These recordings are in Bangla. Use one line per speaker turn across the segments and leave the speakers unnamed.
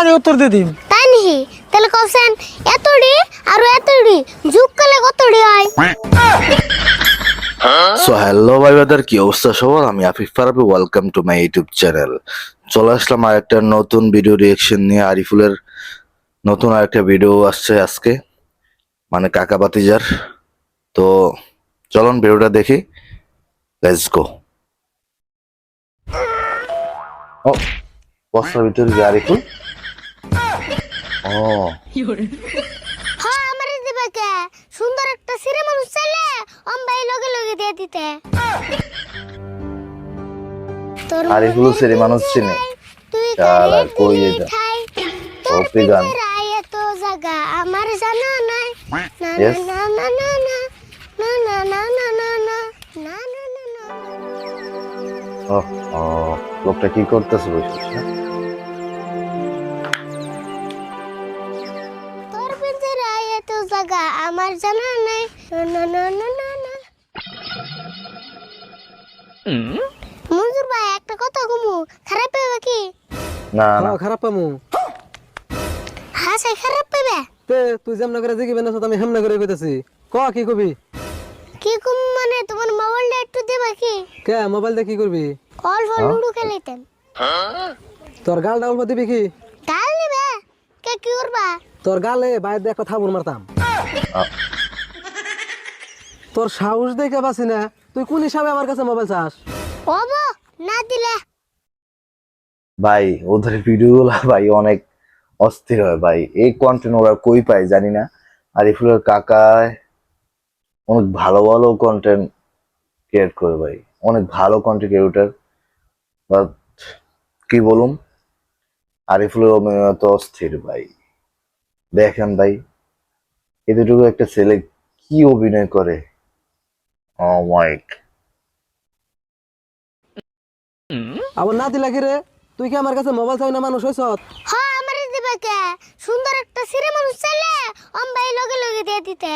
আগে উত্তর দিয়ে দিম।
তাই নাকি? তাহলে কছেন এতডি আর এতডি যোগ করলে কতডি হয়?
সো হ্যালো ভাই ব্রাদার, কি অবস্থা সবার? আমি Afif Farabi, welcome to my YouTube channel. চলে আসলাম আর একটা নতুন ভিডিও রিয়েকশন নিয়ে। আরিফুলের নতুন আরেকটা ভিডিও আসছে আজকে, মানে কাকা বাতিজার। তো চলুন ভিডিওটা দেখি, লেটস গো। ও বস্তার ভিতরে যে আরিফুল, ও
হ্যাঁ আমারে দিবে কে? সুন্দর একটা সিরে মানুষ চাইলে অম্বাই লগে লগে দিয়ে দিতে। তোর
আরিফুল সিরে মানুষ চিনে?
তুই
শালা কই এটা?
তোর
ওপি গান।
রায়ে তো জায়গা আমার জানা নাই। না
Yes.
না না না না না না না না না না না না না না।
ও ও লোকটা কি করতেছে বসে?
তোর রায়ে তো জায়গা আমার জানা নাই। না না না না না। মঞ্জুর ভাই একটা কথা কমু, খারাপ পাবে কি?
না না,
খারাপ পামু।
হ্যাঁ সে খারাপ পাবে।
তে তুই যেমন করে জিগি বেনা আমি হেমনা করে কইতাছি। ক কি কবি?
কি কম মানে তোমার মোবাইলটা একটু দেবা কি?
কে মোবাইল দিয়ে কি করবি?
অল্প লুডু খেলাইতেন।
তোর গাল ডাউল দিবি কি?
গাল নিবে? কে কি করবা?
তোর গালে বাইরে দিয়ে একটা থাবুর মারতাম। তোর সাহস দেখে বাসি না, তুই কোন হিসাবে আমার কাছে মোবাইল চাস?
ওবো না দিলে
ভাই ওদের ভিডিওগুলো ভাই অনেক অস্থির হয় ভাই। এই কন্টেন্ট ওরা কই পায় জানি না। আরিফুলের কাকা অনেক ভালো ভালো কন্টেন্ট ক্রিয়েট করে ভাই, অনেক ভালো কন্টেন্ট ক্রিয়েটর। বাট কি বলুম, আরিফুলের অভিনয় তো অস্থির ভাই। দেখেন ভাই, এতটুকু একটা ছেলে কি অভিনয় করে। ও মাইক
আবার না দিলা কি রে? তুই কি আমার কাছে মোবাইল চাই না মানুষ হইছ?
হ্যাঁ আমারে দিবে কে? সুন্দর একটা সিরে মানুষ চাইলে অম্বাই লগে লগে দিয়ে দিতে।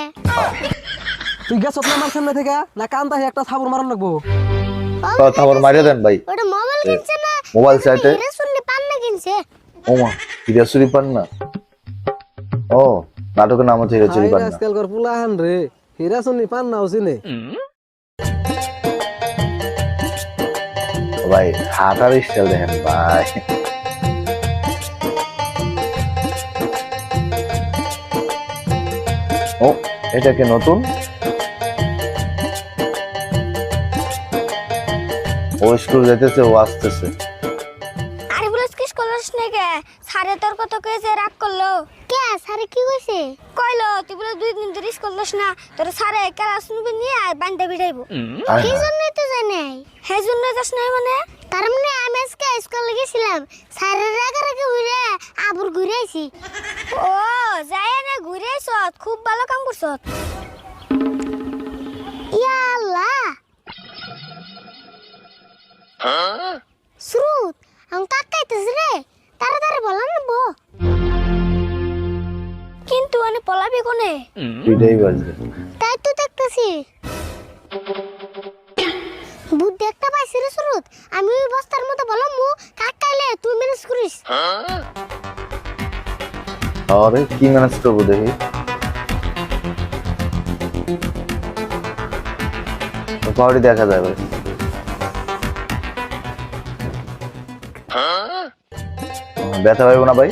তুই গেছত না আমার সামনে থেকে, না কান্দা একটা থাবুর মারন লাগবো?
তারপর মারিয়ে দেন ভাই।
ওটা মোবাইল কিনছে না?
মোবাইল চাইতে
হিরে শুনলি পান না কিনছে?
ও মা, হিরাসুরি পান না? ও নাটকের নাম হচ্ছে হিরাসুরি পান না।
আজকাল কর পুলাহান রে, হীরা শুনি পান না চিনে।
ভাই হাঁটার স্টাইল দেখেন ভাই। ও এটা কি নতুন? ও স্কুল যেতেছে, ও আসতেছে।
আরে বলে কিস করলস না কে? সারে তোর কত কইছে রাগ করলো? কে সারে কি কইছে? কইলো তুই বলে 2 দিন ধরে স্কুল করলস না, তোর সারে ক্লাস নিবে নিয়ে বান্দা বিড়াইবো। কি জন্যই তো জানি সেই জন্য যাস নাই মানে? তার মানে আমি আজকে স্কুলে গেছিলাম, স্যারের রাগারাগি হইরে আবুর ঘুরে আইছি। ও যায় না ঘুরে আইছ, খুব ভালো কাম করছ। ইয়া আল্লাহ শ্রুত আমি কাকাইতেছি রে, তাড়াতাড়ি বলা নেবো। কিন্তু আমি পলাবি কোনে?
এটাই বাজবে।
তাই তো দেখতেছি বুদ্ধি একটা পাইছি রে শ্রুত। আমি ওই বস্তার মতো বললাম মু কাকাইলে তুই ম্যানেজ করিস।
আরে কি ম্যানেজ করবো দেখি। পাউডি দেখা যাবে। ব্যথা পাইব না ভাই?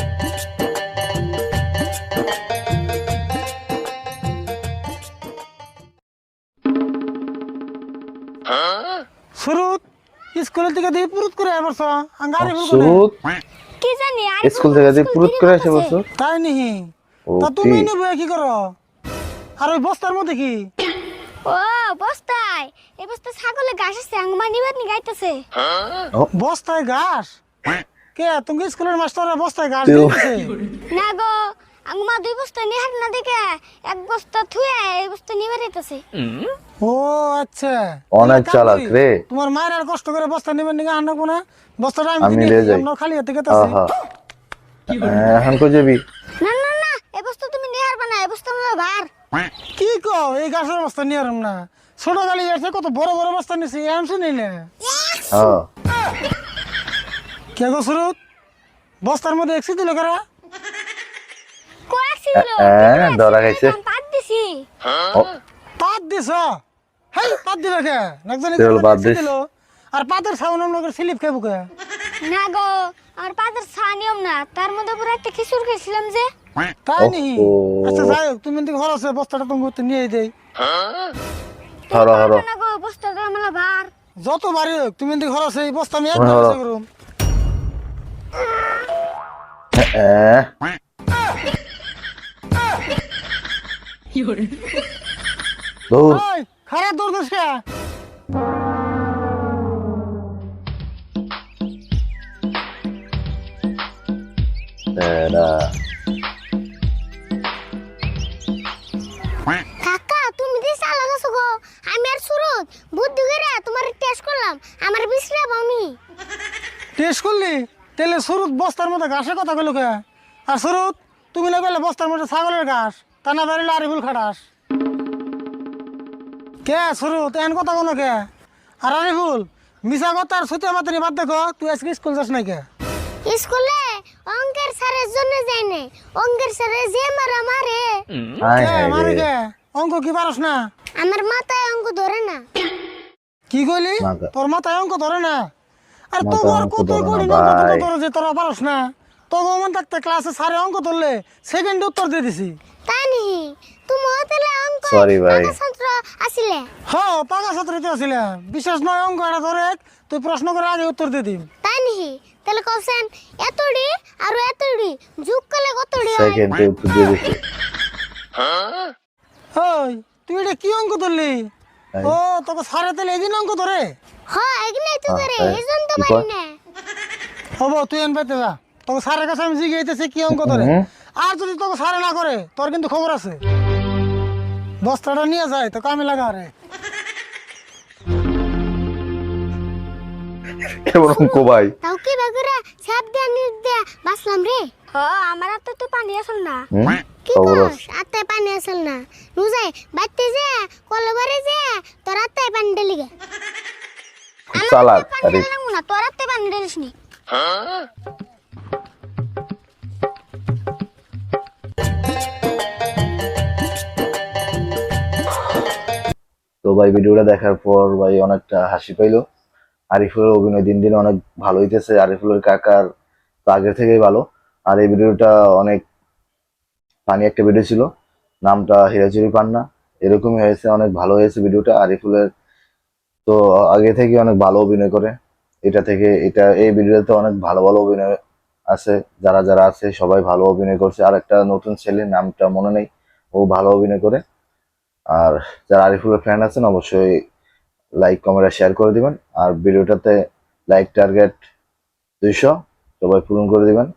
শুরুত স্কুলের থেকে দিয়ে পুরুত করে আসছ গাড়ি ভুল করে।
সুরুত
কি জানি আর
স্কুল থেকে যে পুরুত করে আসে বসো।
তাই নিহি?
ও
তা
কি?
তুমি নেবে কি করো? আর ওই বস্তার মধ্যে কি?
ও বস্তায় এই বস্তা ছাগলে ঘাস আছে আঙ্গমা নিবার নি গাইতেছে।
বস্তায় ঘাস? কে তুমি স্কুলের মাস্টার বস্তায় ঘাস
তো-
দিতেছে?
না গো আঙ্গমা 2 বস্তা নিহার না দেখে 1 বস্তা থুয়ে এই বস্তা নিবার আইতাছে।
ও আচ্ছা,
অনেক
কাম
চালাক
করি।
রে।
তোমার মায়ের আর কষ্ট করে বস্তা নেবেন নিগা আনবো না, বস্তাটা আমি
আমি
কিনে
নিয়ে যাই।
আমরা খালি হাতে গেতাছি।
আহা এখন কই যাবি?
না না না এই বস্তা তুমি নিহার বানা, এই বস্তা হলো ভার।
কি কো এই ঘাসের বস্তা নিয়ে আরম না? ছোট গালি আছে কত বড় বড় বস্তা নিছি এমন শুনি না।
হ্যাঁ
কে গো সুরত বস্তার মধ্যে এক্সি দিল কারা?
কোয়াক্সি দিলো
ধরা খাইছে।
পাত দিছি
ও,
পাত দিছ? হেই পাত দিল কে? নাকজানি
তেল বাদ দিস।
দিল। আর পাতের সাউন্ড নগর স্লিপ খাইব কে?
না গো আমার পাতের চা নিয়ম না তার মধ্যে পুরো একটা খিচুড়ি খেয়েছিলাম যে
তাই নি?
ওহো।
আচ্ছা যাই হোক, তুমি দিকে হরছে বস্তাটা তুমি করতে নিয়ে দেই।
হরো হরো।
না গো বস্তাটা আমার ভার
যত বাড়ি হোক তুমি দিকে হরছে এই বস্তা আমি
হরো, হরো।
একবার করুম।
হ্যাঁ, দূর।
ওই খারাপ দৌড় দিস কে?
এরা,
কাকা তুমি যে চালা গেছো গো আমি আর সুরত বুদ্ধি করে তোমার টেস্ট করলাম আমার বিশ্রা বামি
টেস্ট করলি? তেলে সুরুত বস্তার মধ্যে ঘাসের কথা কইলো কে? আর সুরুত তুমি না কইলে বস্তার মধ্যে ছাগলের ঘাস, তা না বেরিলে আরিফুল খাটাস। কে সুরুত এন কথা কোনো কে? আর আরিফুল মিশা কথা আর সুতে মাতানি বাদ দেখো, তুই আজকে স্কুল যাস নাই কে?
স্কুলে অঙ্কের স্যারের জন্য যাই না অঙ্কের স্যারে যে মারা মারে
হায়
কে
হায়
মারি
রে।
কে? অঙ্ক কি পারস না?
আমার মাথায় অঙ্ক ধরে না
কি কইলি?
মাথা-
তোর মাথায় অঙ্ক ধরে না? আর
মাথায়
তোর
অঙ্ক
কতই
ধরে না,
কঠিন অঙ্ক
ভাই।
তোর যে তোরা পারস না। তোকে মন থাকতে ক্লাসে সারে অঙ্ক ধরলে সেকেন্ড উত্তর দিয়ে দিছি।
তাই নি তুমি হোটেলে অঙ্ক
Sorry ভাই।
ছাত্র আসিলে
হ্যাঁ পাকা ছাত্রীতে ছিলাম, বিশেষ নয় অঙ্ক এটা ধরে তুই প্রশ্ন করে আগে উত্তর দিয়ে দিম।
তাই নি তাহলে কওছেন এতডি আর এতডি যোগ করলে কতডি হয়
সেকেন্ডে উত্তর দিয়ে দিছি।
ওই তুই এটা কি অঙ্ক ধরলি?
তাই।
ও তোকে সারে তাহলে এদিন অঙ্ক ধরে?
হ্যাঁ এগনাই তো
হ্যাঁ,
ধরে
তাই।
এজন তো
কি
পারি
কয়?
না
হব তুই এন পেতে যা, তোকে সারের কাছে আমি জিজ্ঞাসা কি অঙ্ক ধরে।
হুম।
আর যদি তোকে সারে না করে তোর কিন্তু খবর আছে। বস্তাটা নিয়ে যায় তো কামে লাগা রে।
কেমন অঙ্ক ভাই?
তাও কি বাগুরা ছাপ দিয়ে নিট দিয়ে বাসলাম রে আমার হাতে তো পানি আসল না
হুম?
কি
খবর
করস
আছে।
আতে পানি আসল না নুজাই বাইতে যে কলবারে যে তোর আতে পানি ঢেলি গে
খুব চালাক
পানি
আরে।
ঢেলাম না তোর আতে পানি ঢেলিস নি
তো ভাই ভিডিওটা দেখার পর ভাই অনেকটা হাসি পাইলো। আরিফুলের অভিনয় দিন দিন অনেক ভালো হইতেছে। আরিফুলের কাকার তো আগের থেকেই ভালো। আর এই ভিডিওটা অনেক ফানি একটা ভিডিও ছিল, নামটা হীরাচুরি পান্না। এরকমই হয়েছে, অনেক ভালো হয়েছে ভিডিওটা। আরিফুলের তো আগে থেকে অনেক ভালো অভিনয় করে। এটা থেকে এটা এই ভিডিওতে অনেক ভালো ভালো অভিনয় আছে, যারা যারা আছে সবাই ভালো অভিনয় করছে। আর একটা নতুন ছেলে, নামটা মনে নেই, ও ভালো অভিনয় করে। আর যারা আরিফুলের ফ্যান আছেন অবশ্যই লাইক কমেন্ট শেয়ার করে দিবেন। আর ভিডিওটাতে লাইক টার্গেট 200 সবাই পূরণ করে দিবেন।